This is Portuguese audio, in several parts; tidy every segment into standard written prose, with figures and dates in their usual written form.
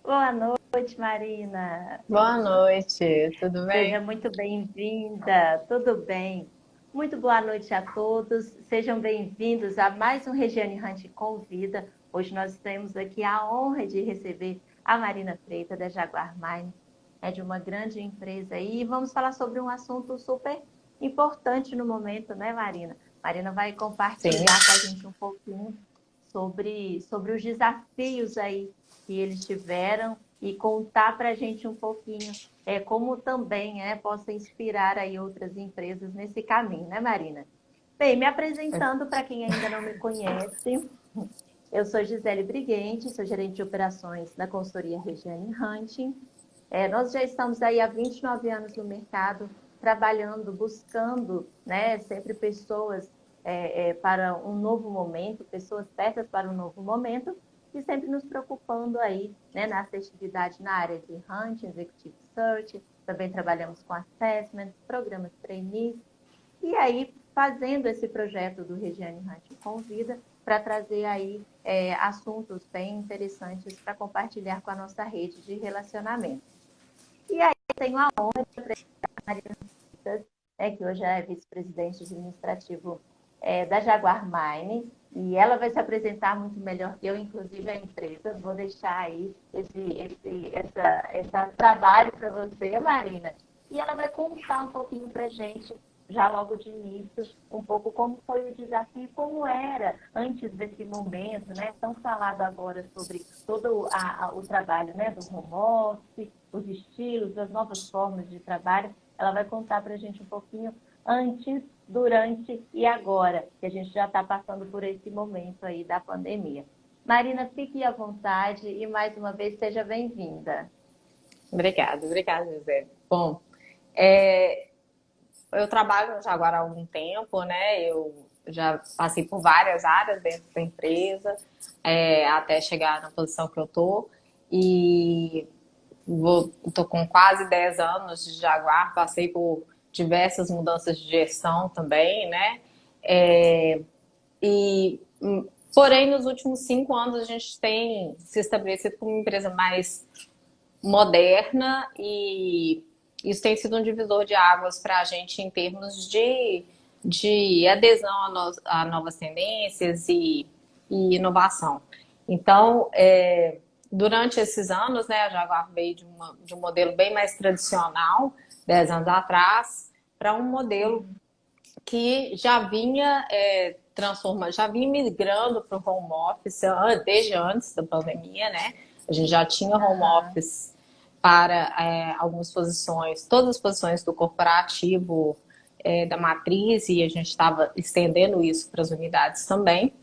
Boa noite, Marina. Boa noite, tudo Seja bem? muito bem-vinda. Tudo bem? Muito boa noite a todos. Sejam bem-vindos a mais um Regiane Hunt Convida. Hoje nós temos aqui a honra de receber a Marina Freitas, da Jaguar Mine, é de uma grande empresa aí. E vamos falar sobre um assunto super importante no momento, né, Marina? Marina vai Sim. compartilhar com a gente um pouquinho sobre os desafios aí que eles tiveram e contar para a gente um pouquinho como também possa inspirar aí outras empresas nesse caminho, né, Marina? Bem, me apresentando para quem ainda não me conhece, eu sou Gisele Briguente, sou gerente de operações da consultoria Regiane Hunting. Nós já estamos aí há 29 anos no mercado, trabalhando, buscando, né, sempre pessoas para um novo momento, pessoas certas para um novo momento, e sempre nos preocupando aí, né, na assertividade na área de Hunting, Executive Search, também trabalhamos com assessment, programas trainees, e aí fazendo esse projeto do Regiane Hunt Convida para trazer aí assuntos bem interessantes para compartilhar com a nossa rede de relacionamento. E aí eu tenho a honra de apresentar a Marina Freitas, que hoje é vice-presidente administrativo da Jaguar Mine, e ela vai se apresentar muito melhor que eu, inclusive a empresa. Vou deixar aí esse trabalho para você, Marina, e ela vai contar um pouquinho para a gente, já logo de início, um pouco como foi o desafio, como era antes desse momento, né? Tão falado agora sobre todo o trabalho, né? Do home office, os estilos, as novas formas de trabalho. Ela vai contar para a gente um pouquinho antes, durante e agora, que a gente já está passando por esse momento aí da pandemia. Marina, fique à vontade e mais uma vez seja bem-vinda. Obrigada, José. Bom, é, eu trabalho no Jaguar há algum tempo, né? Eu já passei por várias áreas dentro da empresa, até chegar na posição que eu tô. E tô com quase 10 anos de Jaguar, passei por diversas mudanças de gestão também, né? É, E, porém, nos últimos 5 anos a gente tem se estabelecido como uma empresa mais moderna e isso tem sido um divisor de águas para a gente em termos de adesão a novas tendências e inovação. Então, durante esses anos, né, a Jaguar veio de um modelo bem mais tradicional, 10 anos atrás, para um modelo Sim. que já vinha já vinha migrando para o home office desde antes da pandemia, né? A gente já tinha home Aham. office para algumas posições, todas as posições do corporativo da matriz, e a gente estava estendendo isso para as unidades também,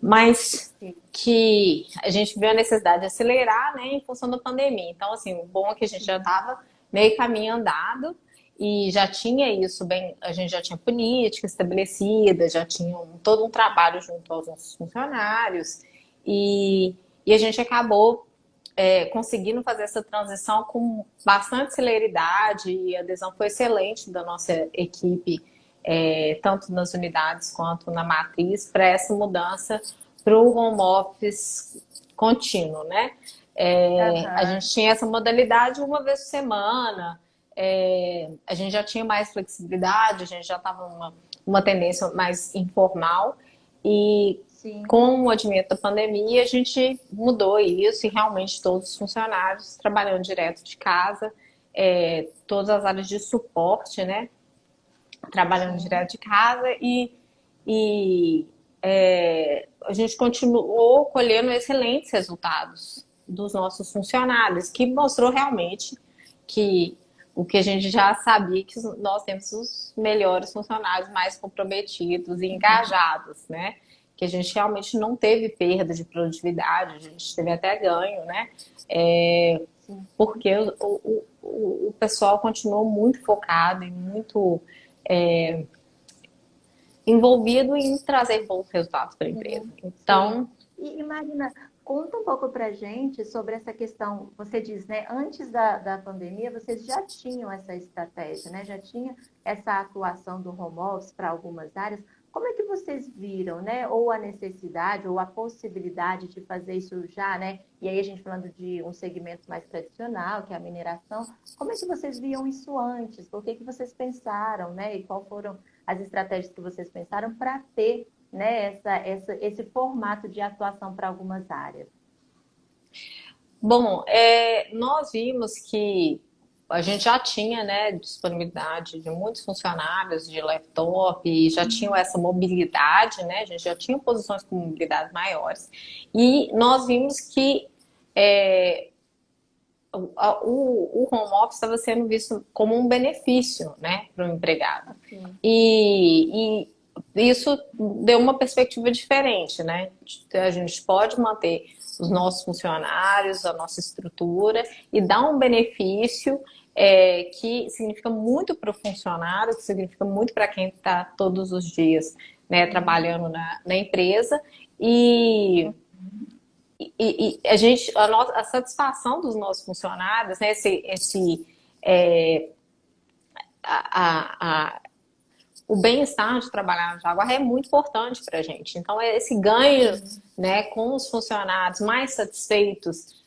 mas Sim. que a gente viu a necessidade de acelerar, né, em função da pandemia. Então, assim, o bom é que a gente já Sim. estava meio caminho andado e já tinha isso bem, a gente já tinha política estabelecida, já tinha todo um trabalho junto aos nossos funcionários e a gente acabou conseguindo fazer essa transição com bastante celeridade e a adesão foi excelente da nossa equipe, tanto nas unidades quanto na matriz, para essa mudança para o home office contínuo, né? A Aham. gente tinha essa modalidade uma vez por semana, a gente já tinha mais flexibilidade, a gente já estava uma tendência mais informal e Sim. com o advento da pandemia, a gente mudou isso e realmente todos os funcionários trabalhando direto de casa, todas as áreas de suporte, né? Trabalhando Sim. direto de casa e a gente continuou colhendo excelentes resultados dos nossos funcionários, que mostrou realmente que o que a gente já sabia, que nós temos os melhores funcionários, mais comprometidos e engajados, né? Que a gente realmente não teve perda de produtividade, a gente teve até ganho, né? Sim. Porque o pessoal continuou muito focado e muito envolvido em trazer bons resultados para a empresa. Sim, sim. Então, E Marina, conta um pouco para a gente sobre essa questão. Você diz, né? Antes da pandemia, vocês já tinham essa estratégia, né? Já tinha essa atuação do home office para algumas áreas. Como é que vocês viram, né? Ou a necessidade, ou a possibilidade de fazer isso já, né? E aí a gente falando de um segmento mais tradicional, que é a mineração, como é que vocês viam isso antes? Por que que vocês pensaram, né? E quais foram as estratégias que vocês pensaram para ter, né, esse formato de atuação para algumas áreas? Bom, nós vimos que a gente já tinha, né, disponibilidade de muitos funcionários de laptop e já tinham essa mobilidade, né, a gente já tinha posições com mobilidade maiores. E nós vimos que é, o home office estava sendo visto como um benefício, né, para o empregado. Assim. E isso deu uma perspectiva diferente, né? A gente pode manter os nossos funcionários, a nossa estrutura e dar um benefício que significa muito para o funcionário, que significa muito para quem está todos os dias, né, trabalhando na empresa. A satisfação dos nossos funcionários, né, é, a, o bem-estar de trabalhar no Jaguar é muito importante para a gente. Então, esse ganho, né, com os funcionários mais satisfeitos,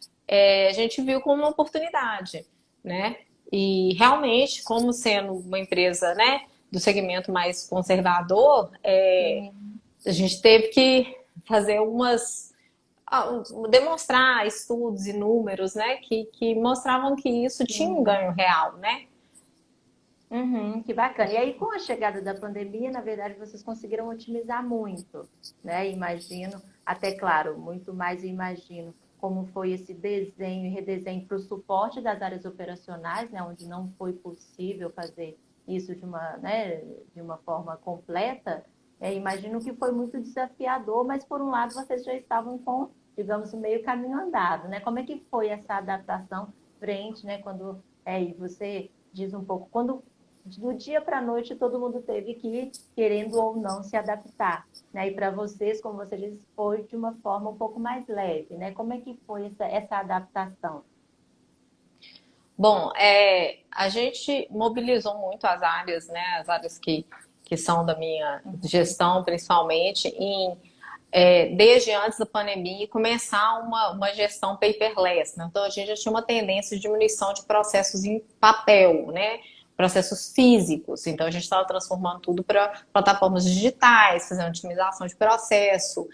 a gente viu como uma oportunidade, né? E realmente, como sendo uma empresa, né, do segmento mais conservador, a gente teve que fazer demonstrar estudos e números, né, que mostravam que isso tinha um ganho real, né? Uhum, que bacana. E aí, com a chegada da pandemia, na verdade, vocês conseguiram otimizar muito, né? Imagino, até claro, muito mais imagino como foi esse desenho e redesenho para o suporte das áreas operacionais, né? Onde não foi possível fazer isso de uma, né, de uma forma completa. Imagino que foi muito desafiador, mas por um lado vocês já estavam com, digamos, meio caminho andado, né? Como é que foi essa adaptação frente, né? Quando e você diz um pouco, quando do dia para a noite todo mundo teve que, querendo ou não, se adaptar, né? E para vocês, como você disse, foi de uma forma um pouco mais leve, né? Como é que foi essa adaptação? Bom, a gente mobilizou muito as áreas, né? As áreas que são da minha gestão, principalmente, desde antes da pandemia, começar uma gestão paperless, né? Então, a gente já tinha uma tendência de diminuição de processos em papel, né? Processos físicos. Então, a gente estava transformando tudo para plataformas digitais, fazendo otimização de processo,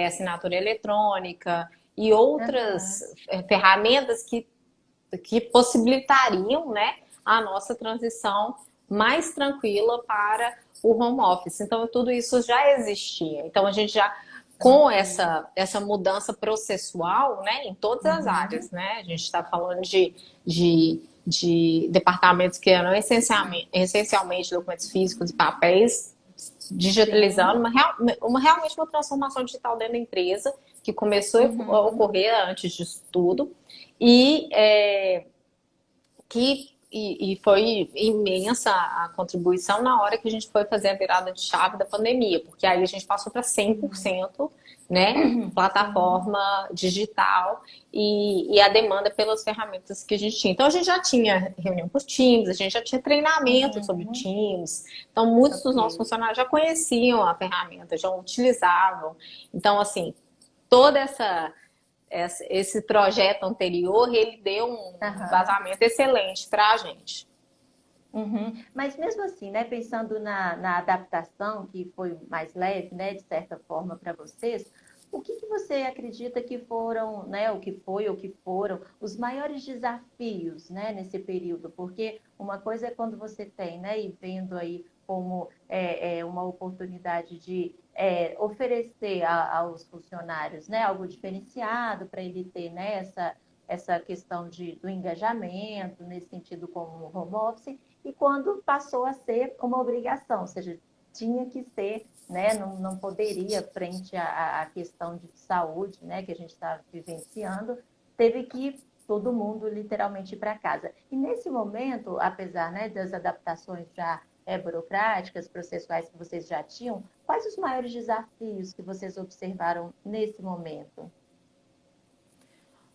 assinatura eletrônica e outras Uhum. ferramentas que possibilitariam, né, a nossa transição mais tranquila para o home office. Então, tudo isso já existia. Então, a gente já, com essa mudança processual, né, em todas as áreas, Uhum. né, a gente está falando de departamentos que eram essencialmente documentos físicos e papéis, digitalizando, Sim. realmente uma transformação digital dentro da empresa, que começou a Uhum. ocorrer antes disso tudo, e e foi imensa a contribuição na hora que a gente foi fazer a virada de chave da pandemia, porque aí a gente passou para 100%, né, Sim. plataforma digital e a demanda pelas ferramentas que a gente tinha. Então a gente já tinha reunião por Teams, a gente já tinha treinamento sobre Uhum. Teams, então muitos dos nossos Ok. funcionários já conheciam a ferramenta, já utilizavam. Então, assim, toda esse projeto anterior, ele deu um Aham. vazamento excelente para a gente. Uhum. Mas mesmo assim, né, pensando na adaptação, que foi mais leve, né, de certa forma para vocês, o que que você acredita que foram, né, o que foi ou que foram os maiores desafios, né, nesse período? Porque uma coisa é quando você tem, né, e vendo aí como uma oportunidade de oferecer aos funcionários, né, algo diferenciado para ele ter, né, essa questão do engajamento, nesse sentido como home office, e quando passou a ser uma obrigação, ou seja, tinha que ser, né, não poderia, frente à questão de saúde, né, que a gente está vivenciando, teve que todo mundo literalmente ir para casa. E nesse momento, apesar, né, das adaptações já burocráticas, processuais que vocês já tinham, quais os maiores desafios que vocês observaram nesse momento?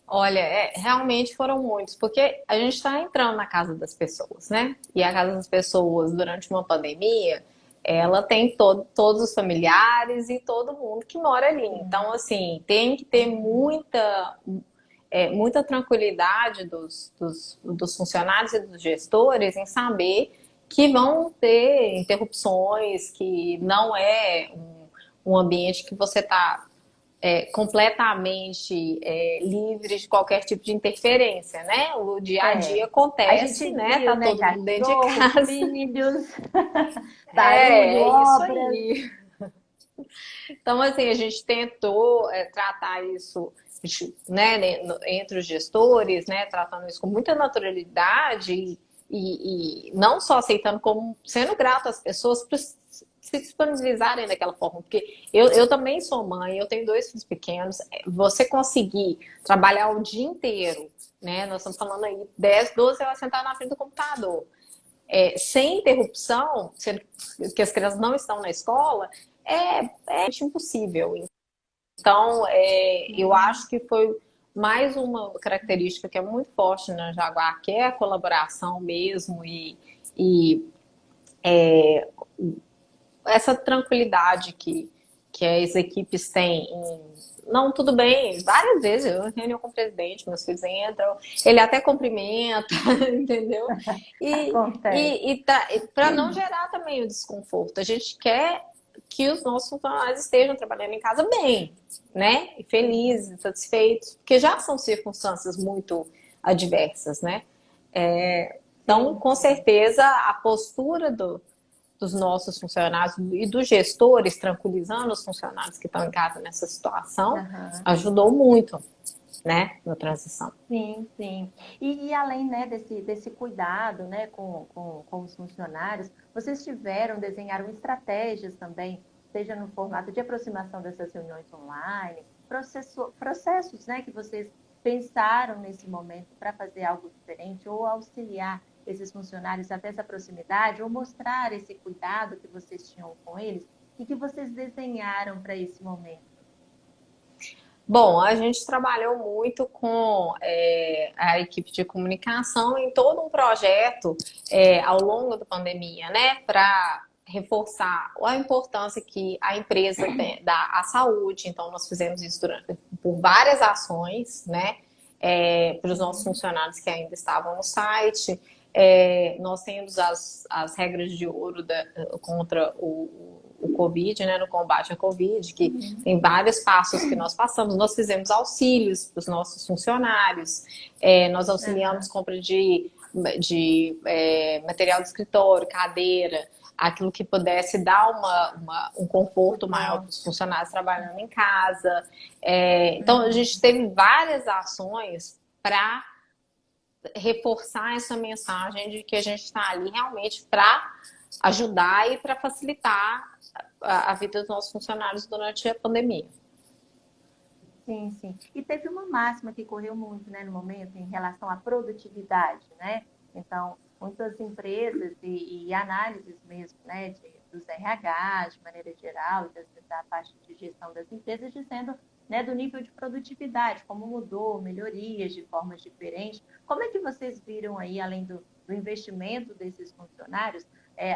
Olha, realmente foram muitos, porque a gente está entrando na casa das pessoas, né? E a casa das pessoas, durante uma pandemia, ela tem todos os familiares e todo mundo que mora ali. Então, assim, tem que ter muita tranquilidade dos funcionários e dos gestores em saber que vão ter interrupções, que não é um ambiente que você está completamente livre de qualquer tipo de interferência, né? O dia a dia A gente acontece, né? viu, Tá né, todo mundo dentro de cachorro, casa. filhos, barulho, É isso obras. aí. Então, assim, a gente tentou tratar isso, né, entre os gestores, né, tratando isso com muita naturalidade e não só aceitando, como sendo grato às pessoas por se disponibilizarem daquela forma. Porque eu também sou mãe, eu tenho 2 filhos pequenos. Você conseguir trabalhar o dia inteiro, né, nós estamos falando aí 10, 12 horas sentado na frente do computador, sem interrupção, sendo que as crianças não estão na escola, é impossível. Então, eu acho que foi mais uma característica que é muito forte na Jaguar, que é a colaboração mesmo e essa tranquilidade que as equipes têm não, tudo bem, várias vezes eu reunião com o presidente, meus filhos entram, ele até cumprimenta, entendeu? Acontece. E para não gerar também o desconforto, a gente quer que os nossos funcionários estejam trabalhando em casa bem, né? E felizes, satisfeitos, porque já são circunstâncias muito adversas, né? Então, Sim. com certeza, a postura dos nossos funcionários e dos gestores, tranquilizando os funcionários que estão em casa nessa situação, Aham. ajudou muito, né, na transição. Sim, sim. E além, né, desse cuidado, né, com os funcionários, vocês desenharam estratégias também, seja no formato de aproximação dessas reuniões online, processos, né, que vocês pensaram nesse momento para fazer algo diferente ou auxiliar esses funcionários até essa proximidade ou mostrar esse cuidado que vocês tinham com eles e que vocês desenharam para esse momento. Bom, a gente trabalhou muito com a equipe de comunicação em todo um projeto ao longo da pandemia, né, para reforçar a importância que a empresa dá à saúde. Então, nós fizemos isso por várias ações, né, para os nossos funcionários que ainda estavam no site. Nós temos as regras de ouro contra o Covid, né, no combate à Covid, que tem vários passos que nós passamos. Nós fizemos auxílios para os nossos funcionários, nós auxiliamos compra de material de escritório, cadeira, aquilo que pudesse dar um conforto maior para os funcionários trabalhando em casa. Então, a gente teve várias ações para reforçar essa mensagem de que a gente está ali realmente para ajudar e para facilitar a vida dos nossos funcionários durante a pandemia. Sim, sim. E teve uma máxima que correu muito, né, no momento, em relação à produtividade, né? Então, muitas empresas e análises mesmo, né, dos RH, de maneira geral, e da parte de gestão das empresas, dizendo, né, do nível de produtividade, como mudou, melhorias de formas diferentes. Como é que vocês viram aí, além do investimento desses funcionários,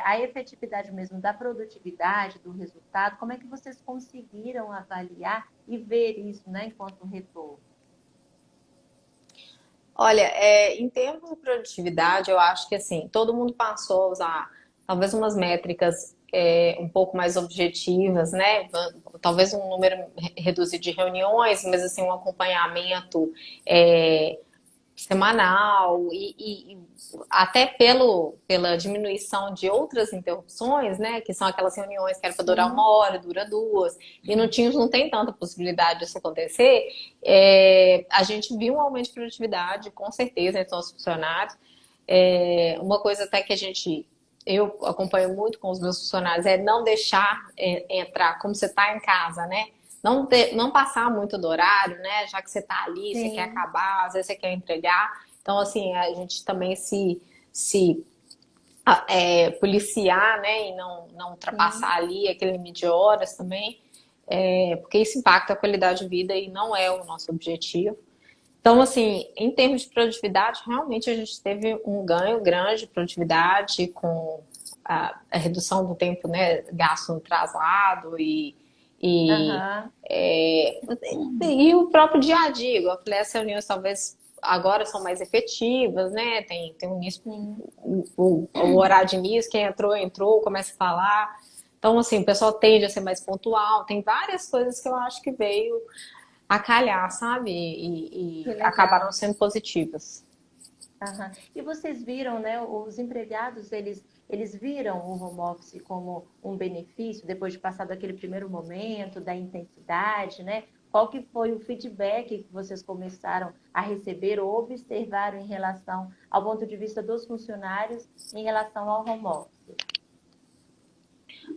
a efetividade mesmo da produtividade, do resultado, como é que vocês conseguiram avaliar e ver isso, né, enquanto retorno? Olha, em termos de produtividade, eu acho que assim, todo mundo passou a usar talvez umas métricas um pouco mais objetivas, né? Talvez um número reduzido de reuniões, mas assim, um acompanhamento semanal e até pela diminuição de outras interrupções, né? Que são aquelas reuniões que era para durar 1 hora, dura 2, e no Teams não tem tanta possibilidade disso acontecer. A gente viu um aumento de produtividade, com certeza, entre os nossos funcionários. Uma coisa até que eu acompanho muito com os meus funcionários é não deixar entrar como você está em casa, né? Não passar muito do horário, né? Já que você está ali, você quer acabar, às vezes você quer entregar. Então, assim, a gente também se policiar, né? E não ultrapassar ali aquele limite de horas também, porque isso impacta a qualidade de vida e não é o nosso objetivo. Então, assim, em termos de produtividade, realmente a gente teve um ganho grande de produtividade com a redução do tempo, né, gasto no traslado e, Aham. e o próprio dia a dia. Igual eu falei, as reuniões talvez agora são mais efetivas, né? Tem um início, Sim. o horário de início, quem entrou, entrou, começa a falar. Então, assim, o pessoal tende a ser mais pontual. Tem várias coisas que eu acho que veio a calhar, sabe? Que E acabaram legal. sendo positivas. Aham. E vocês viram, né, os empregados, eles viram o home office como um benefício depois de passar daquele primeiro momento, da intensidade, né? Qual que foi o feedback que vocês começaram a receber ou observaram em relação ao ponto de vista dos funcionários em relação ao home office?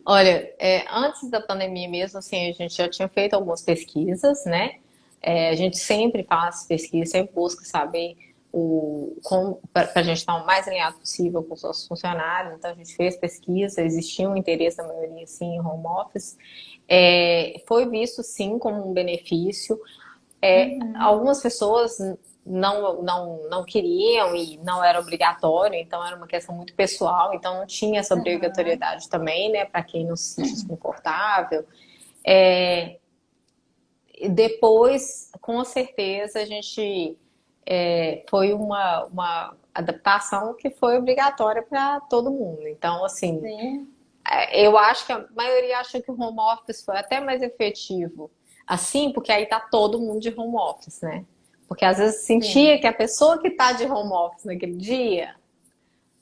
Olha, antes da pandemia mesmo, assim, a gente já tinha feito algumas pesquisas, né? A gente sempre faz pesquisa, sempre busca saber para a gente estar o mais alinhado possível com os nossos funcionários. Então, a gente fez pesquisa, existia um interesse da maioria, sim, em home office. Foi visto, sim, como um benefício. Uhum. Algumas pessoas não queriam e não era obrigatório, então era uma questão muito pessoal, então não tinha essa Aham. obrigatoriedade também, né, para quem não se sentisse confortável. É, Depois, com certeza, a gente foi uma adaptação que foi obrigatória para todo mundo. Então, assim, Sim, eu acho que a maioria acha que o home office foi até mais efetivo. Assim, porque aí tá todo mundo de home office, né? Porque às vezes sentia que sim. a pessoa que tá de home office naquele dia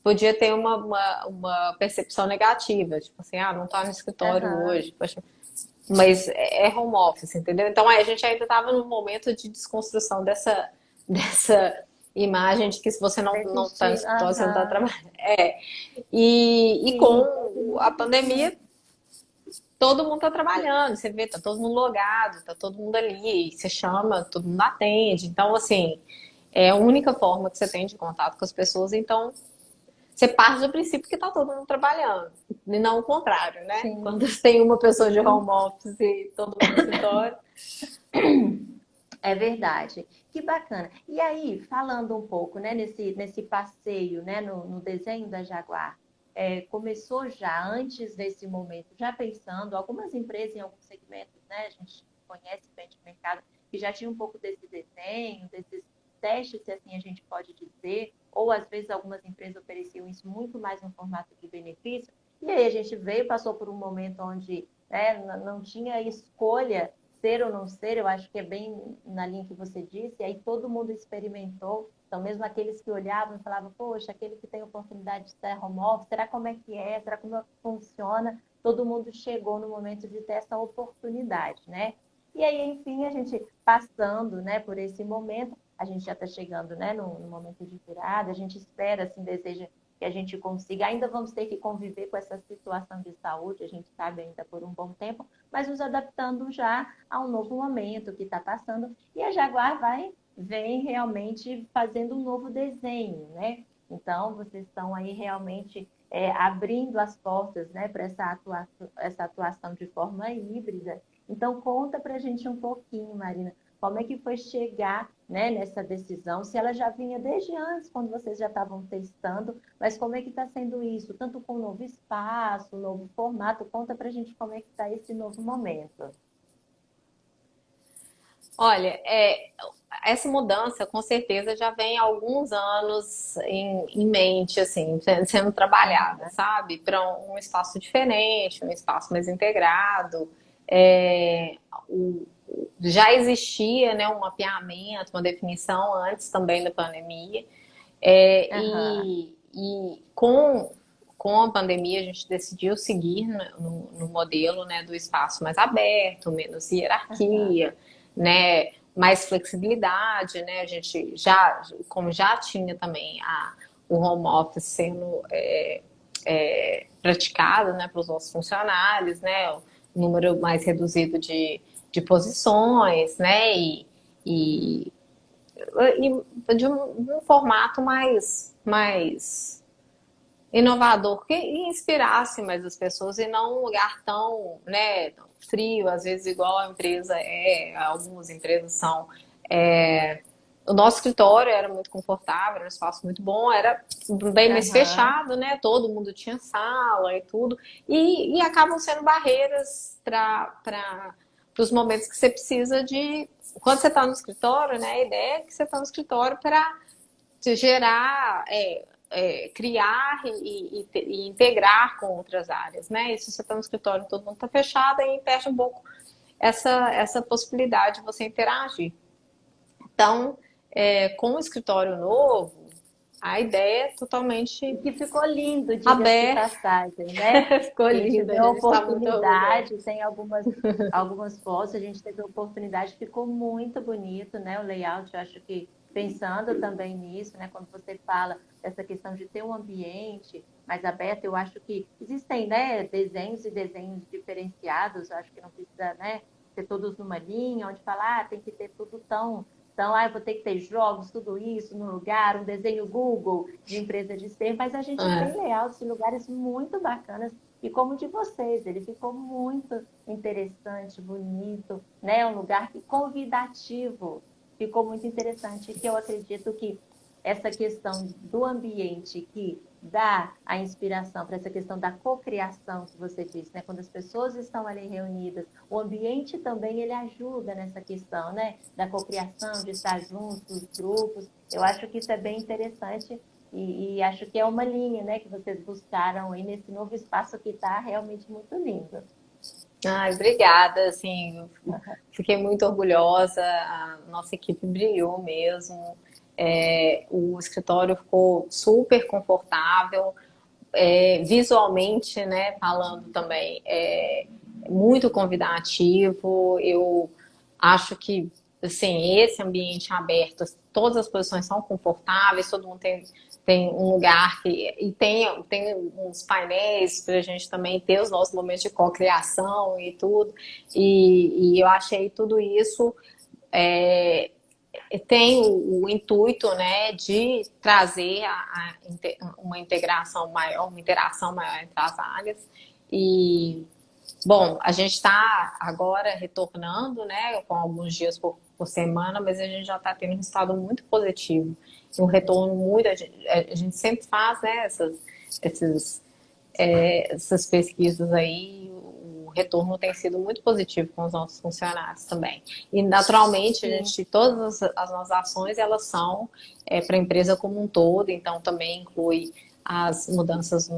podia ter uma percepção negativa. Tipo assim, ah, não tá no escritório Aham. hoje. Poxa, mas é home office, entendeu? Então a gente ainda estava num momento de desconstrução dessa imagem de que se você Desse não tá no estilo. escritório, você não tá Aham. trabalhando. E Sim. com a pandemia, todo mundo tá trabalhando, você vê, tá todo mundo logado, tá todo mundo ali, você chama, todo mundo atende. Então, assim, é a única forma que você tem de contato com as pessoas, então você parte do princípio que tá todo mundo trabalhando, e não o contrário, né? Quando Sim. tem uma pessoa de Sim. home office e todo mundo no escritório. É verdade. Que bacana. E aí, falando um pouco, né, nesse passeio, né, no desenho da Jaguar, começou já antes desse momento, já pensando, algumas empresas em alguns segmentos, né, a gente conhece bem de mercado, que já tinha um pouco desse desenho, desses testes, se assim a gente pode dizer, ou às vezes algumas empresas ofereciam isso muito mais no formato de benefício. E aí a gente veio, passou por um momento onde, né, não tinha escolha ser ou não ser, eu acho que é bem na linha que você disse, e aí todo mundo experimentou, então mesmo aqueles que olhavam e falavam, poxa, aquele que tem oportunidade de estar home office, será como é que é, será como funciona? Todo mundo chegou no momento de ter essa oportunidade, né? E aí, enfim, a gente passando, né, por esse momento, a gente já está chegando, né, no momento de virada, a gente espera, assim, deseja que a gente consiga, ainda vamos ter que conviver com essa situação de saúde, a gente sabe ainda por um bom tempo, mas nos adaptando já a um novo momento que está passando. E a Jaguar vem realmente fazendo um novo desenho, né? Então, vocês estão aí realmente abrindo as portas, né, para essa atuação de forma híbrida. Então, conta para a gente um pouquinho, Marina, como é que foi chegar, né, nessa decisão? Se ela já vinha desde antes, quando vocês já estavam testando, mas como é que está sendo isso? Tanto com o novo espaço, o novo formato, conta para a gente como é que está esse novo momento. Olha, essa mudança com certeza já vem há alguns anos em mente, assim, sendo trabalhada, Aham, sabe? Para um espaço diferente, um espaço mais integrado. É, já existia, né, um mapeamento, uma definição antes também da pandemia. aham, Com a pandemia, a gente decidiu seguir no modelo, né, do espaço mais aberto, menos aham, hierarquia, né, mais flexibilidade, né? A gente já, como já tinha também o home office sendo praticado, né, para os nossos funcionários, né, o número mais reduzido de posições, né, e, de um formato mais inovador que inspirasse mais as pessoas e não um lugar tão, né, tão frio, às vezes igual a empresa algumas empresas são. o nosso escritório era muito confortável, era um espaço muito bom, era bem mais Aham. fechado, né? Todo mundo tinha sala e tudo. E acabam sendo barreiras para os momentos que você precisa de. Quando você está no escritório, né? A ideia é que você está no escritório para gerar, criar e integrar com outras áreas, né? E se você está no escritório, todo mundo está fechado, aí perde um pouco essa possibilidade de você interagir. Então, com o escritório novo, a ideia é E totalmente que ficou lindo, diga-se de aberta. passagem, né? Ficou A gente lindo, a deu a gente está muito orgulhoso. oportunidade, tem algumas fotos, a gente teve a oportunidade, ficou muito bonito, né? O layout, eu acho que pensando também nisso, né? Quando você fala dessa questão de ter um ambiente mais aberto, eu acho que existem, né, desenhos e desenhos diferenciados, eu acho que não precisa, né, ter todos numa linha, onde falar, tem que ter tudo tão então, eu vou ter que ter jogos, tudo isso no lugar, um desenho Google de empresa de ser, mas a gente tem É, layouts de lugares muito bacanas, e como o de vocês, ele ficou muito interessante, bonito, né? Um lugar convidativo, ficou muito interessante, que eu acredito que essa questão do ambiente que dá a inspiração para essa questão da cocriação que você disse, né? Quando as pessoas estão ali reunidas, o ambiente também ele ajuda nessa questão, né? Da cocriação, de estar juntos, os grupos. Eu acho que isso é bem interessante e acho que é uma linha, né? Que vocês buscaram aí nesse novo espaço que está realmente muito lindo. ai, obrigada, assim, eu fiquei muito orgulhosa, a nossa equipe brilhou mesmo, o escritório ficou super confortável, visualmente, né, falando também, muito convidativo. Eu acho que, assim, esse ambiente aberto, todas as posições são confortáveis, todo mundo tem um lugar e tem uns painéis para a gente também ter os nossos momentos de cocriação e tudo. E eu achei tudo isso é, tem o intuito, né, de trazer uma integração maior, uma interação maior entre as áreas. E, bom, a gente está agora retornando, né, com alguns dias por semana, mas a gente já está tendo um resultado muito positivo. Um retorno muito. A gente sempre faz, né, essas pesquisas aí, o retorno tem sido muito positivo com os nossos funcionários também. E naturalmente, Sim. todas as nossas ações, elas são para a empresa como um todo, então também inclui as mudanças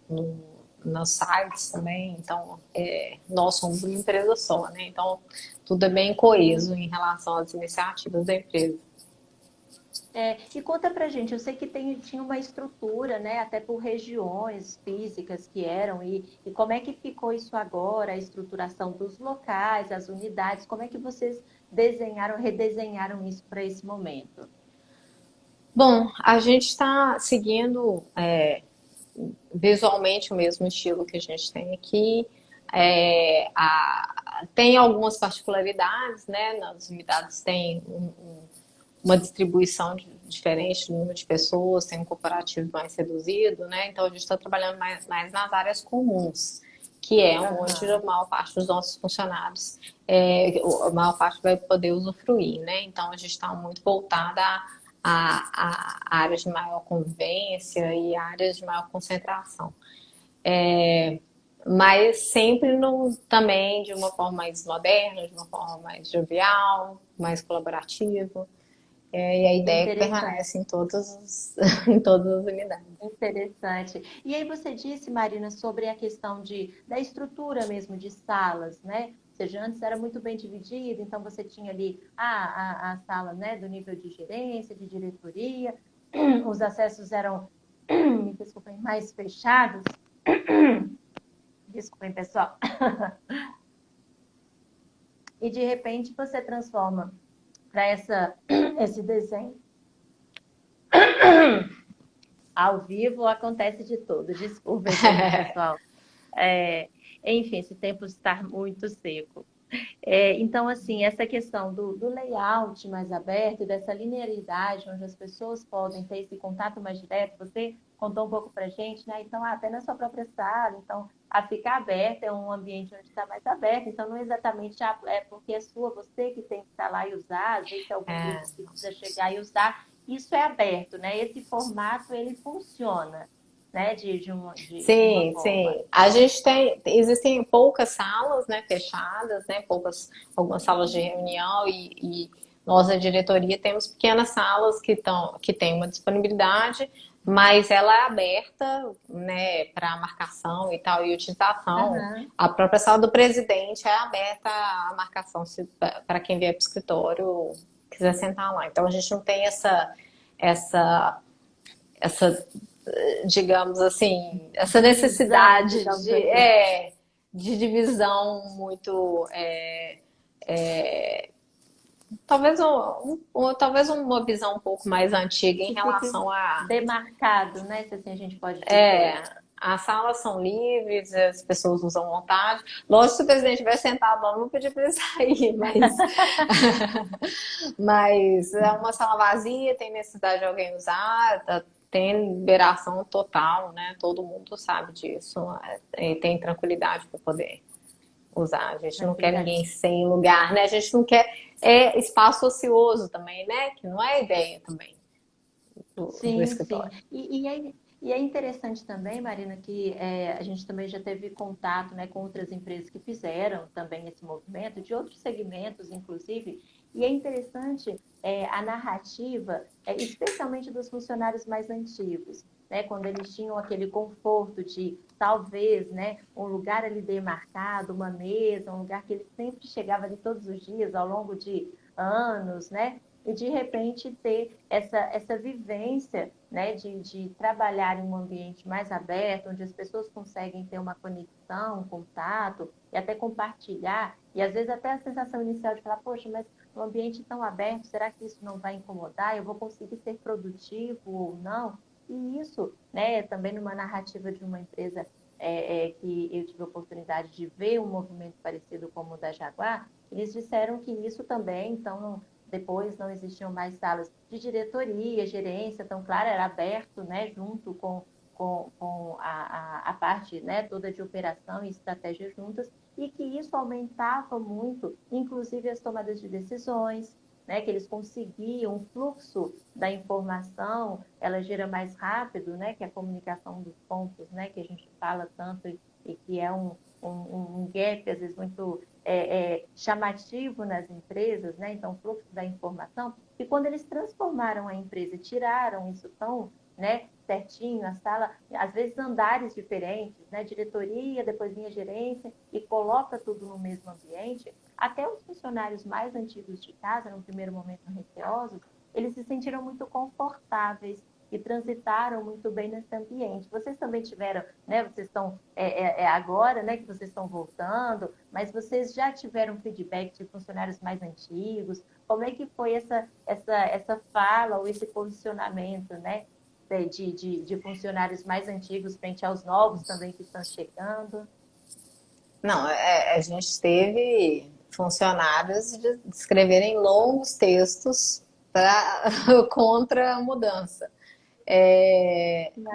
nos sites também. Então, nós somos uma empresa só, né? Então, tudo é bem coeso em relação às iniciativas da empresa. E conta pra gente, eu sei que tinha uma estrutura, né, até por regiões físicas que eram, e como é que ficou isso agora, a estruturação dos locais, as unidades, como é que vocês desenharam, redesenharam isso para esse momento? Bom, a gente está seguindo visualmente o mesmo estilo que a gente tem aqui. Tem algumas particularidades, né? Nas unidades tem uma distribuição diferente do número de pessoas, tem um corporativo mais reduzido, né? Então a gente está trabalhando mais nas áreas comuns, que é onde a Aham. maior parte dos nossos funcionários, a maior parte vai poder usufruir, né? Então a gente está muito voltada a áreas de maior convivência e áreas de maior concentração. Mas sempre também de uma forma mais moderna, de uma forma mais jovial, mais colaborativa. E a ideia é que Interessante. permanece em todas as unidades. Interessante. E aí você disse, Marina, sobre a questão da estrutura mesmo de salas, né? Ou seja, antes era muito bem dividido, então você tinha ali a sala, né, do nível de gerência, de diretoria, os acessos eram, me desculpem, mais fechados. Desculpem, pessoal. E de repente você transforma para esse desenho ao vivo, acontece de tudo. Desculpem por isso, pessoal. É, enfim, esse tempo está muito seco. Então, assim, essa questão do layout mais aberto, dessa linearidade, onde as pessoas podem ter esse contato mais direto, você contou um pouco para a gente, né? Então, até na sua própria sala, então, a ficar aberta é um ambiente onde está mais aberto, então não exatamente é porque é sua, você que tem que estar lá e usar, às vezes é algum É, grupo que precisa chegar e usar, isso é aberto, né? Esse formato, ele funciona, né? De uma sim, forma. sim. A gente existem poucas salas, né, fechadas, né, algumas salas de reunião e nós da diretoria temos pequenas salas que têm uma disponibilidade, mas ela é aberta, né, para marcação e tal e utilização. Aham. A própria sala do presidente é aberta à marcação para quem vier para o escritório quiser sentar lá. Então a gente não tem essa essa digamos assim, essa Divisão, necessidade digamos assim. de divisão muito. Talvez, talvez uma visão um pouco mais antiga em Que fique relação a. demarcado, né? Se assim a gente pode É, dizer. as salas são livres, as pessoas usam à vontade. Lógico, se o presidente estiver sentado lá, não vou pedir para ele sair, mas é uma sala vazia, tem necessidade de alguém usar, tem liberação total, né? Todo mundo sabe disso, tem tranquilidade para poder usar. A gente não quer Tranquilidade. ninguém sem lugar, né? A gente não quer espaço ocioso também, né? Que não é a ideia também do Sim, sim. escritório. E é interessante também, Marina, que a gente também já teve contato, né, com outras empresas que fizeram também esse movimento, de outros segmentos, inclusive, e é interessante a narrativa, especialmente dos funcionários mais antigos, né, quando eles tinham aquele conforto de, talvez, né, um lugar ali demarcado, uma mesa, um lugar que ele sempre chegava ali todos os dias, ao longo de anos, né, e de repente ter essa vivência, né, de trabalhar em um ambiente mais aberto, onde as pessoas conseguem ter uma conexão, um contato e até compartilhar, e às vezes até a sensação inicial de falar, poxa, mas um ambiente tão aberto, será que isso não vai incomodar? Eu vou conseguir ser produtivo ou não? E isso, né, também numa narrativa de uma empresa que eu tive a oportunidade de ver um movimento parecido como o da Jaguar, eles disseram que isso também, então, depois não existiam mais salas de diretoria, gerência, então, claro, era aberto, né, junto com a parte, né, toda de operação e estratégia juntas, e que isso aumentava muito, inclusive as tomadas de decisões, né, que eles conseguiam o fluxo da informação, ela gira mais rápido, né, que a comunicação dos pontos, né, que a gente fala tanto e que é um gap, às vezes, muito chamativo nas empresas, né? Então, o fluxo da informação, e quando eles transformaram a empresa, tiraram isso tão, né, certinho, a sala, às vezes andares diferentes, né, diretoria, depois vinha gerência, e coloca tudo no mesmo ambiente, até os funcionários mais antigos de casa, no primeiro momento receosos, eles se sentiram muito confortáveis e transitaram muito bem nesse ambiente. Vocês também tiveram, né? Vocês estão agora, né? Que vocês estão voltando, mas vocês já tiveram feedback de funcionários mais antigos? Como é que foi essa fala ou esse posicionamento, né? De funcionários mais antigos frente aos novos também que estão chegando? Não, a gente teve funcionários de escreverem longos textos contra a mudança.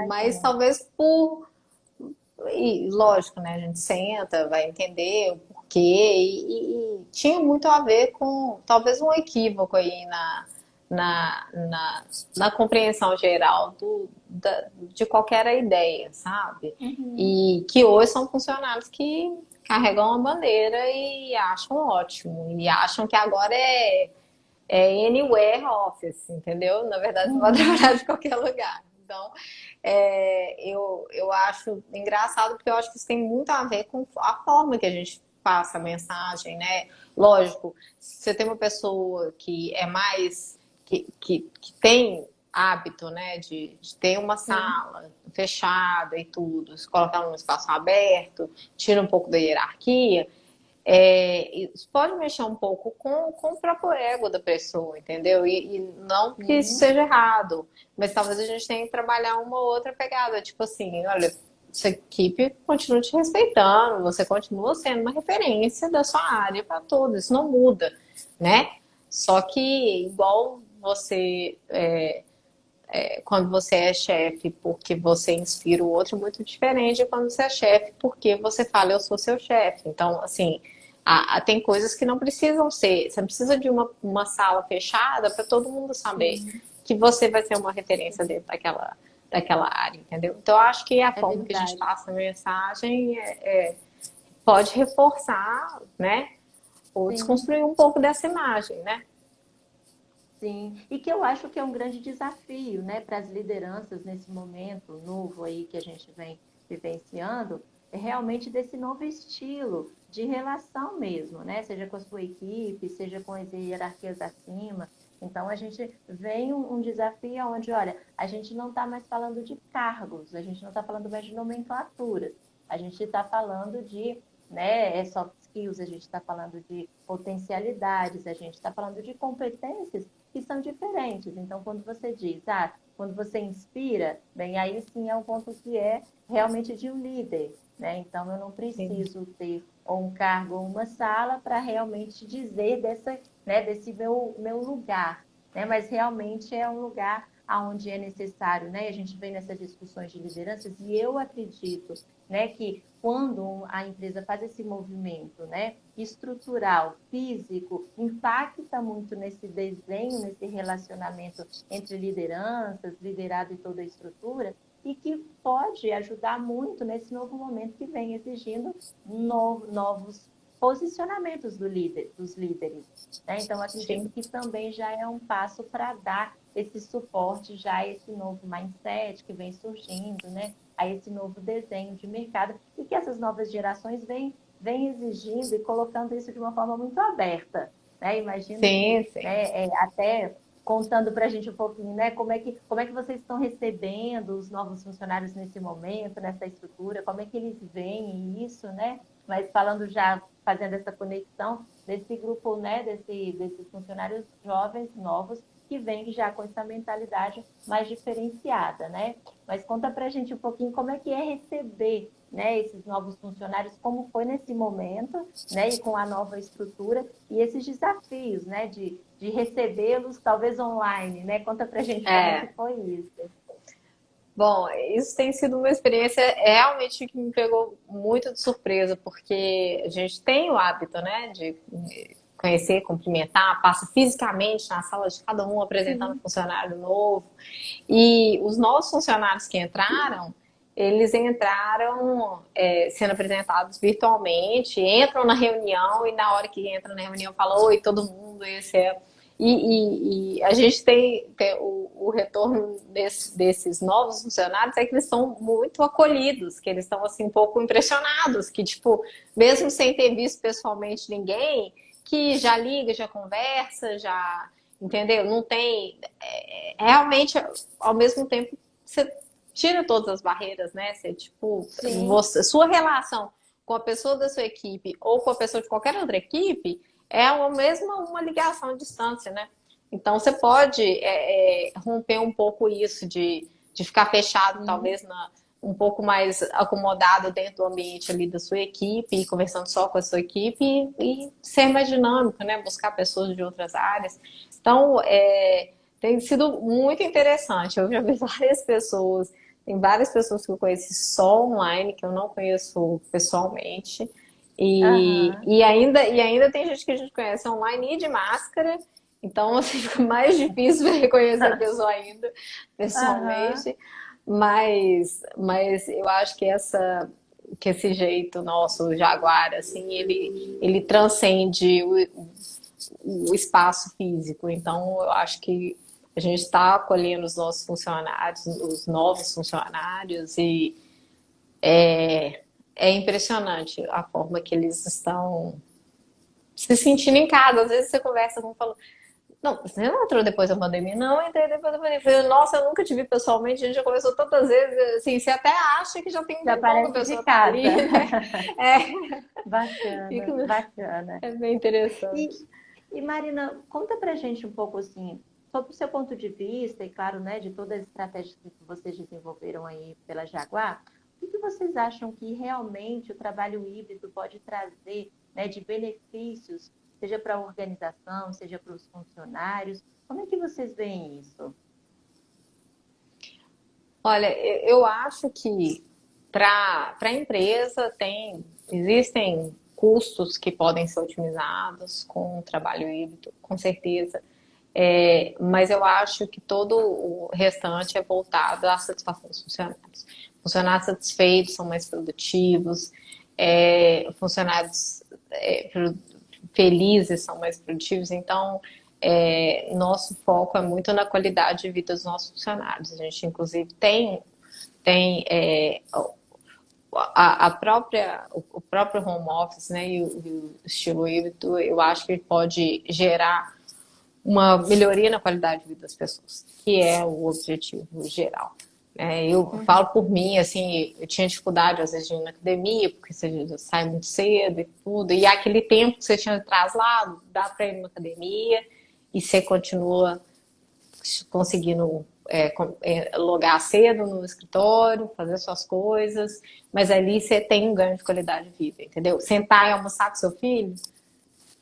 Mas Imagina. talvez e lógico, né? A gente senta, vai entender o porquê, e tinha muito a ver com talvez um equívoco aí na, na, na compreensão geral de qualquer ideia, sabe? Uhum. E que hoje são funcionários que carregam a bandeira e acham ótimo, e acham que agora é anywhere office, entendeu? Na verdade, você pode Uhum. trabalhar de qualquer lugar. Então, eu acho engraçado porque eu acho que isso tem muito a ver com a forma que a gente passa a mensagem, né? Lógico, se você tem uma pessoa que é mais, que tem hábito, né, de ter uma Sim. sala fechada e tudo, se colocar num espaço aberto, tira um pouco da hierarquia, isso pode mexer um pouco com o próprio ego da pessoa, entendeu? E não que isso Sim. seja errado, mas talvez a gente tenha que trabalhar uma outra pegada, tipo assim, olha, sua equipe continua te respeitando, você continua sendo uma referência da sua área para todos, isso não muda, né? Só que igual você quando você é chefe porque você inspira o outro, é muito diferente de quando você é chefe porque você fala, eu sou seu chefe. Então, assim, tem coisas que não precisam ser. Você não precisa de uma sala fechada para todo mundo saber Sim, que você vai ser uma referência dentro daquela área, entendeu? Então, eu acho que a é forma que a gente verdade. passa a mensagem pode reforçar, né? Ou Sim. desconstruir um pouco dessa imagem, né? Sim, e que eu acho que é um grande desafio, né, para as lideranças nesse momento novo aí que a gente vem vivenciando, é realmente desse novo estilo de relação mesmo, né, seja com a sua equipe, seja com as hierarquias acima. Então, a gente vem um desafio onde, olha, a gente não está mais falando de cargos, a gente não está falando mais de nomenclaturas, a gente está falando de, né, soft skills, a gente está falando de potencialidades, a gente está falando de competências que são diferentes. Então, quando você diz, quando você inspira, bem, aí sim é um ponto que é realmente de um líder, né? Então, eu não Sim. preciso ter ou um cargo ou uma sala para realmente dizer desse meu lugar, né? Mas realmente é um lugar onde é necessário, né? A gente vem nessas discussões de lideranças e eu acredito, né, que quando a empresa faz esse movimento, né, estrutural, físico, impacta muito nesse desenho, nesse relacionamento entre lideranças, liderado e toda a estrutura, e que pode ajudar muito nesse novo momento que vem exigindo novos posicionamentos dos líderes. Né? Então, acredito Sim. que também já é um passo para dar esse suporte já a esse novo mindset que vem surgindo, né? A esse novo desenho de mercado e que essas novas gerações vem exigindo e colocando isso de uma forma muito aberta. Né? Imagino que, Sim, sim. né, até contando para a gente um pouquinho, né, como é que vocês estão recebendo os novos funcionários nesse momento, nessa estrutura, como é que eles veem isso, né? Mas falando já, fazendo essa conexão desse grupo, né, desses funcionários jovens, novos, que vêm já com essa mentalidade mais diferenciada, né? Mas conta para a gente um pouquinho como é que é receber, né, esses novos funcionários, como foi nesse momento, né, e com a nova estrutura, e esses desafios, né, de recebê-los talvez online, né? Conta para a gente como é que É. foi isso. Bom, isso tem sido uma experiência realmente que me pegou muito de surpresa, porque a gente tem o hábito, né, de conhecer, cumprimentar, passa fisicamente na sala de cada um apresentando Sim. funcionário novo. E os novos funcionários que entraram, eles entraram sendo apresentados virtualmente, entram na reunião e na hora que entra na reunião fala, oi, todo mundo, esse é. E a gente tem o retorno desses novos funcionários é que eles estão muito acolhidos, que eles estão assim um pouco impressionados, que tipo, mesmo sem ter visto pessoalmente ninguém, que já liga, já conversa, já, entendeu? Não tem realmente ao mesmo tempo você tira todas as barreiras, né? Você tipo, Sim. sua relação com a pessoa da sua equipe ou com a pessoa de qualquer outra equipe é a mesma uma ligação à distância, né? Então você pode romper um pouco isso de ficar fechado, Sim. talvez um pouco mais acomodado dentro do ambiente ali da sua equipe, conversando só com a sua equipe e ser mais dinâmico, né? Buscar pessoas de outras áreas. Então, tem sido muito interessante. Eu já vi várias pessoas, tem várias pessoas que eu conheci só online, que eu não conheço pessoalmente. Aham. E ainda tem gente que a gente conhece online e de máscara, então assim, fica mais difícil reconhecer a pessoa ainda Aham. pessoalmente. Mas eu acho que esse jeito nosso, o Jaguar, assim, ele transcende o espaço físico. Então, eu acho que a gente está acolhendo os nossos funcionários, os novos funcionários, e é impressionante a forma que eles estão se sentindo em casa. Às vezes você conversa com um falando, não, você não entrou depois da pandemia? Não, entrei depois da pandemia. Falei, nossa, eu nunca te vi pessoalmente, a gente já conversou tantas vezes, assim, você até acha que já tem um Já tempão que a parece de pessoa tá casa. ali, né? É, Bacana, fica, bacana. é bem interessante. E, e Marina, conta pra gente um pouco assim, sobre o seu ponto de vista, e claro, né, de todas as estratégias que vocês desenvolveram aí pela Jaguar, o que vocês acham que realmente o trabalho híbrido pode trazer, né, de benefícios, seja para a organização, seja para os funcionários? Como é que vocês veem isso? Olha, eu acho que para a empresa existem custos que podem ser otimizados com o trabalho híbrido, com certeza. Mas eu acho que todo o restante é voltado à satisfação dos funcionários. Funcionários satisfeitos são mais produtivos, funcionários felizes são mais produtivos. Então, nosso foco é muito na qualidade de vida dos nossos funcionários. A gente, inclusive, tem o próprio home office, né, e o estilo híbrido, eu acho que ele pode gerar uma melhoria na qualidade de vida das pessoas, que é o objetivo geral. Eu falo por mim, assim, eu tinha dificuldade às vezes de ir na academia, porque você já sai muito cedo e tudo, e aquele tempo que você tinha traslado, dá para ir na academia e você continua conseguindo logar cedo no escritório, fazer suas coisas, mas ali você tem um ganho de qualidade de vida, entendeu? Sentar e almoçar com seu filho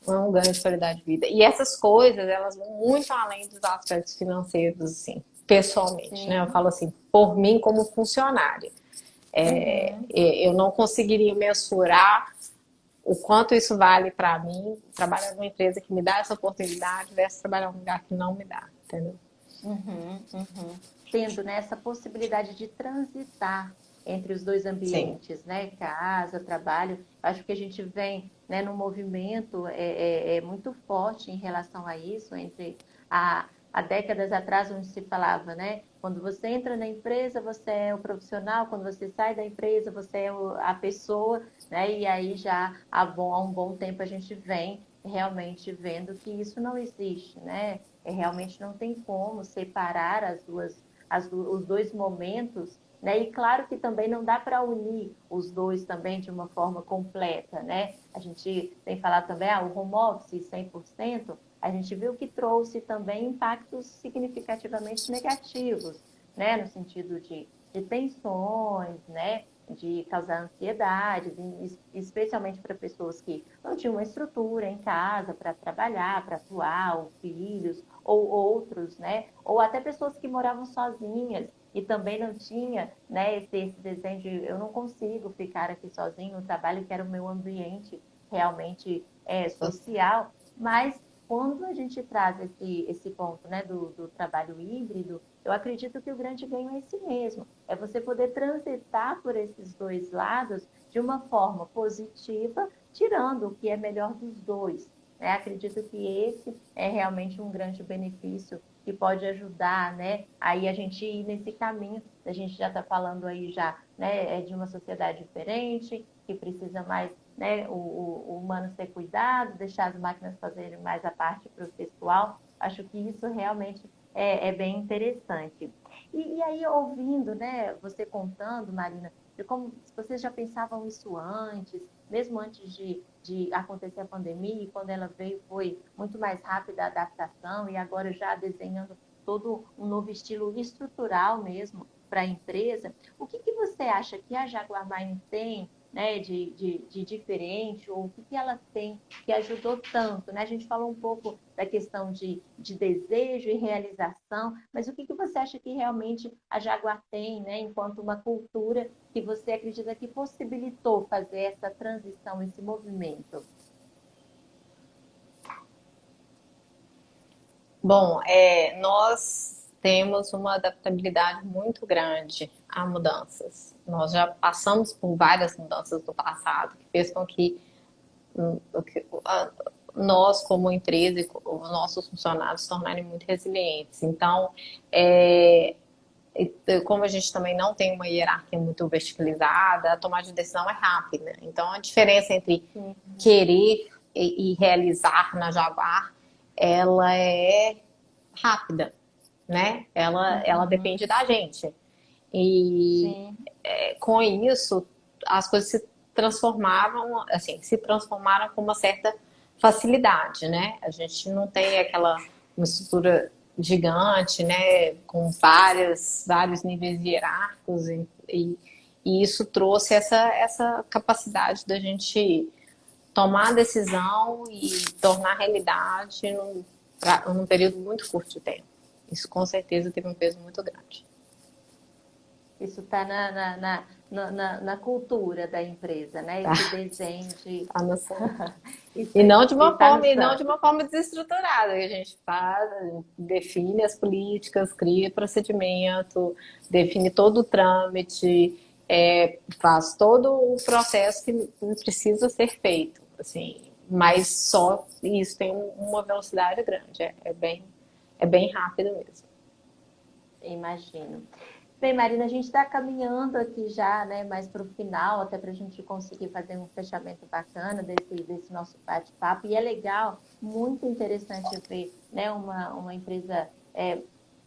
é um ganho de qualidade de vida. E essas coisas, elas vão muito além dos aspectos financeiros, assim, pessoalmente, né? Eu falo assim, por mim como funcionária. Eu não conseguiria mensurar o quanto isso vale para mim, trabalhar numa empresa que me dá essa oportunidade versus trabalhar num lugar que não me dá, entendeu? Tendo, né, essa possibilidade de transitar entre os dois Sim. ambientes, né, casa, trabalho. Acho que a gente vem, né, num movimento muito forte em relação a isso, entre há décadas atrás, onde se falava, né, quando você entra na empresa, você é o profissional, quando você sai da empresa, você é a pessoa, né, e aí já há um bom tempo a gente vem realmente vendo que isso não existe, né, realmente não tem como separar os dois momentos, né? E claro que também não dá para unir os dois também de uma forma completa, né? A gente tem falado também, o home office 100%, a gente viu que trouxe também impactos significativamente negativos, né? No sentido de tensões, né? De causar ansiedade, especialmente para pessoas que não tinham uma estrutura em casa para trabalhar, para atuar, ou filhos, ou outros, né? Ou até pessoas que moravam sozinhas e também não tinha, né, esse desenho de eu não consigo ficar aqui sozinho, o trabalho que era o meu ambiente realmente social, mas quando a gente traz esse ponto, né, do trabalho híbrido, eu acredito que o grande ganho é esse mesmo, é você poder transitar por esses dois lados de uma forma positiva, tirando o que é melhor dos dois. Né? Acredito que esse é realmente um grande benefício que pode ajudar, né? Aí a gente ir nesse caminho, a gente já está falando aí já, né? De uma sociedade diferente, que precisa mais, né? O humano ser cuidado, deixar as máquinas fazerem mais a parte processual. Acho que isso realmente é bem interessante. E aí, ouvindo, né? Você contando, Marina, de como vocês já pensavam isso antes, mesmo antes de acontecer a pandemia, e quando ela veio foi muito mais rápida a adaptação, e agora já desenhando todo um novo estilo estrutural mesmo para a empresa. O que você acha que a Jaguar Mine tem, né, de diferente, ou o que ela tem que ajudou tanto? Né? A gente falou um pouco da questão de desejo e realização, mas o que você acha que realmente a Jaguar tem, né, enquanto uma cultura que você acredita que possibilitou fazer essa transição, esse movimento? Bom, nós temos uma adaptabilidade muito grande a mudanças. Nós já passamos por várias mudanças do passado, que fez com que nós, como empresa, e os nossos funcionários se tornarem muito resilientes. Então, como a gente também não tem uma hierarquia muito verticalizada, a tomada de decisão é rápida. Então, a diferença entre querer e realizar na Jaguar, ela é rápida, né? Ela depende da gente. E com isso, as coisas se transformaram com uma certa facilidade, né? A gente não tem uma estrutura gigante, né? Com vários níveis hierárquicos e isso trouxe essa capacidade da gente tomar a decisão e tornar realidade num período muito curto de tempo. Isso com certeza teve um peso muito grande. Isso está na cultura da empresa, né? Tá, Esse desenho de. tá no sangue. Isso E não de uma está no forma, e não de sangue. uma forma desestruturada, que a gente faz, a gente define as políticas, cria procedimento, define todo o trâmite, faz todo o processo que precisa ser feito, assim, mas só isso tem uma velocidade grande, é bem rápido mesmo. Imagino. Bem, Marina, a gente está caminhando aqui já, né, mais para o final, até para a gente conseguir fazer um fechamento bacana desse nosso bate-papo. E é legal, muito interessante ver, né, uma empresa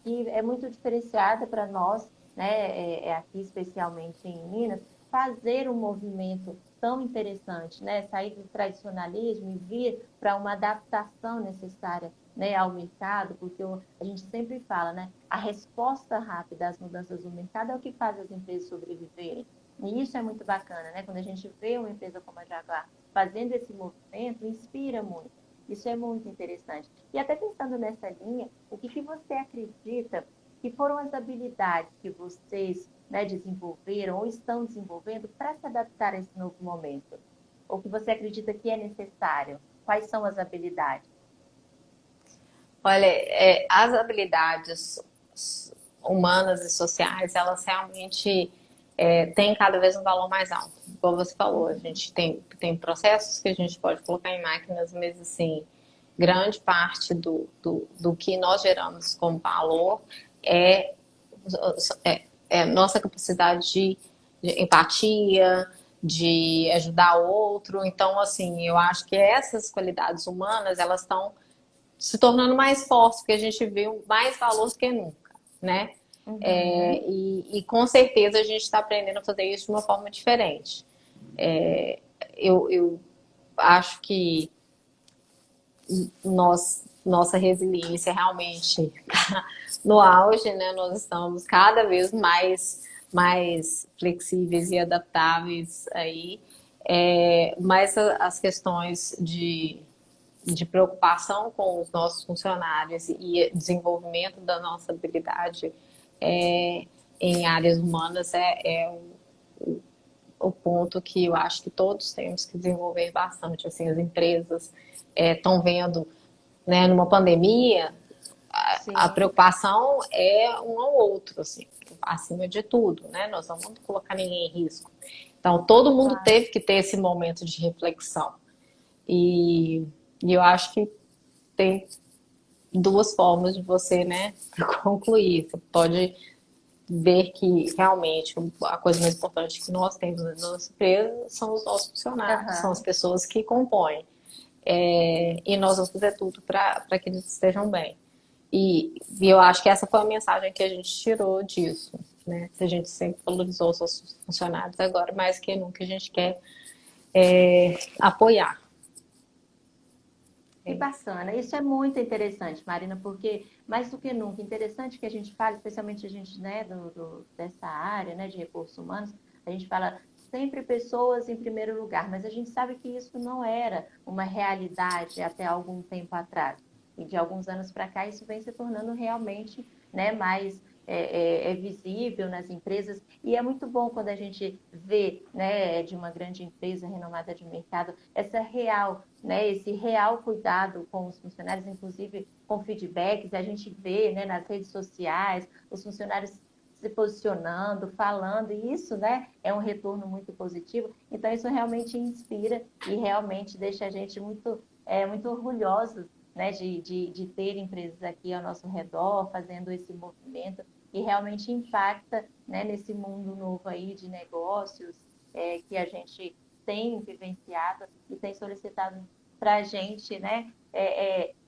que é muito diferenciada para nós, né, aqui especialmente em Minas, fazer um movimento tão interessante, né, sair do tradicionalismo e vir para uma adaptação necessária, né, ao mercado, porque a gente sempre fala, né, a resposta rápida às mudanças do mercado é o que faz as empresas sobreviverem. E isso é muito bacana, né? Quando a gente vê uma empresa como a Jaguar fazendo esse movimento, inspira muito. Isso é muito interessante. E até pensando nessa linha, o que você acredita que foram as habilidades que vocês, né, desenvolveram ou estão desenvolvendo para se adaptar a esse novo momento? Ou que você acredita que é necessário? Quais são as habilidades? Olha, as habilidades humanas e sociais, elas realmente têm cada vez um valor mais alto. Como você falou, a gente tem processos que a gente pode colocar em máquinas, mas assim, grande parte do que nós geramos como valor é, é nossa capacidade de empatia, de ajudar o outro. Então, assim, eu acho que essas qualidades humanas, elas estão se tornando mais fortes, porque a gente vê mais valor do que nunca, né? Uhum. E com certeza a gente está aprendendo a fazer isso de uma forma diferente. Eu acho que nossa resiliência realmente tá no auge, né? Nós estamos cada vez mais flexíveis e adaptáveis aí. Mas as questões de preocupação com os nossos funcionários e desenvolvimento da nossa habilidade em áreas humanas o ponto que eu acho que todos temos que desenvolver bastante. Assim, as empresas estão vendo, né, numa pandemia, a Sim, preocupação é um ao outro, assim, acima de tudo, né? Nós não vamos colocar ninguém em risco. Então, todo mundo claro. teve que ter esse momento de reflexão. E, e eu acho que tem duas formas de você, né, concluir. Você pode ver que realmente a coisa mais importante que nós temos na nossa empresa são os nossos funcionários, são as Aham. pessoas que compõem. E nós vamos fazer tudo para que eles estejam bem. E eu acho que essa foi a mensagem que a gente tirou disso. Né? Se a gente sempre valorizou os nossos funcionários, agora mais que nunca a gente quer apoiar. Que É isso. bacana. Isso é muito interessante, Marina, porque mais do que nunca, interessante que a gente fale, especialmente a gente, né, dessa área, né, de recursos humanos, a gente fala sempre pessoas em primeiro lugar, mas a gente sabe que isso não era uma realidade até algum tempo atrás. E de alguns anos para cá, isso vem se tornando realmente, né, mais visível nas empresas. E é muito bom quando a gente vê, né, de uma grande empresa renomada de mercado, essa real, né, esse real cuidado com os funcionários, inclusive com feedbacks, a gente vê, né, nas redes sociais, os funcionários se posicionando, falando, e isso, né, é um retorno muito positivo. Então, isso realmente inspira e realmente deixa a gente muito orgulhosos, né, de ter empresas aqui ao nosso redor, fazendo esse movimento, e realmente impacta, né, nesse mundo novo aí de negócios que a gente tem vivenciado e tem solicitado para a gente, né,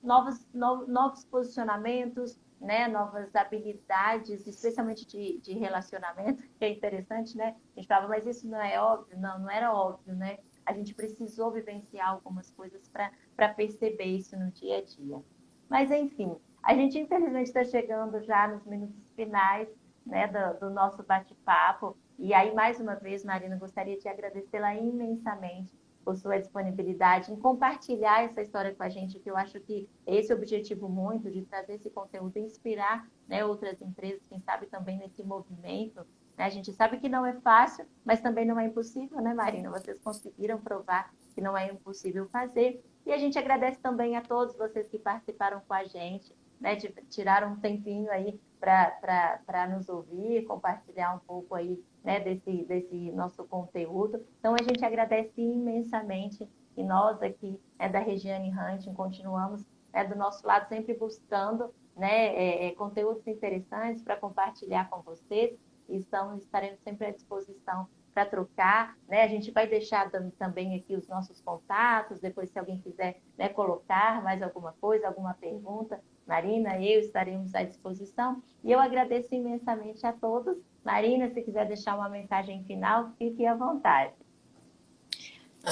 novos posicionamentos, né, novas habilidades, especialmente de relacionamento, que é interessante, né? A gente falava, mas isso não é óbvio? Não, não era óbvio, né? A gente precisou vivenciar algumas coisas para perceber isso no dia a dia. Mas, enfim, a gente infelizmente está chegando já nos minutos finais, né, do nosso bate-papo. E aí, mais uma vez, Marina, gostaria de agradecê-la imensamente por sua disponibilidade em compartilhar essa história com a gente, que eu acho que esse é o objetivo muito de trazer esse conteúdo e inspirar, né, outras empresas, quem sabe também nesse movimento né? A gente sabe que não é fácil, mas também não é impossível, né, Marina? Vocês conseguiram provar que não é impossível fazer. E a gente agradece também a todos vocês que participaram com a gente, né? Tiraram um tempinho aí para nos ouvir, compartilhar um pouco aí, né, desse nosso conteúdo. Então, a gente agradece imensamente e nós aqui, da Regiane Hunting, continuamos, do nosso lado sempre buscando, né, conteúdos interessantes para compartilhar com vocês e estaremos sempre à disposição para trocar, né? A gente vai deixar também aqui os nossos contatos, depois se alguém quiser, né, colocar mais alguma coisa, alguma pergunta, Marina, eu estaremos à disposição. E eu agradeço imensamente a todos. Marina, se quiser deixar uma mensagem final, fique à vontade.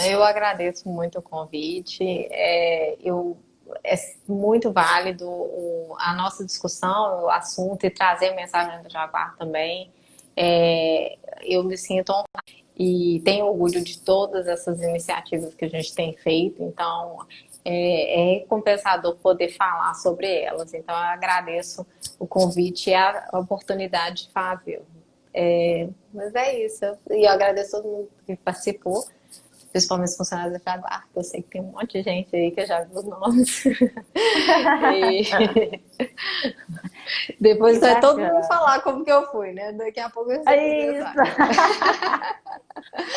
Eu agradeço muito o convite. É muito válido a nossa discussão, o assunto e trazer a mensagem do Jaguar também. Eu me sinto honrada e tenho orgulho de todas essas iniciativas que a gente tem feito. Então, é recompensador poder falar sobre elas. Então, eu agradeço o convite e a oportunidade de fazer. Mas é isso. E eu agradeço a todo mundo que participou, principalmente os funcionários da Jaguar, que eu sei que tem um monte de gente aí que eu já vi os nomes. E depois vai todo mundo falar como que eu fui, né? Daqui a pouco eu sei. Isso!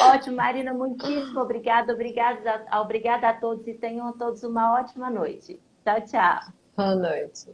Ótimo, Marina, muitíssimo obrigada. Obrigada a todos e tenham todos uma ótima noite. Tchau, tchau. Boa noite.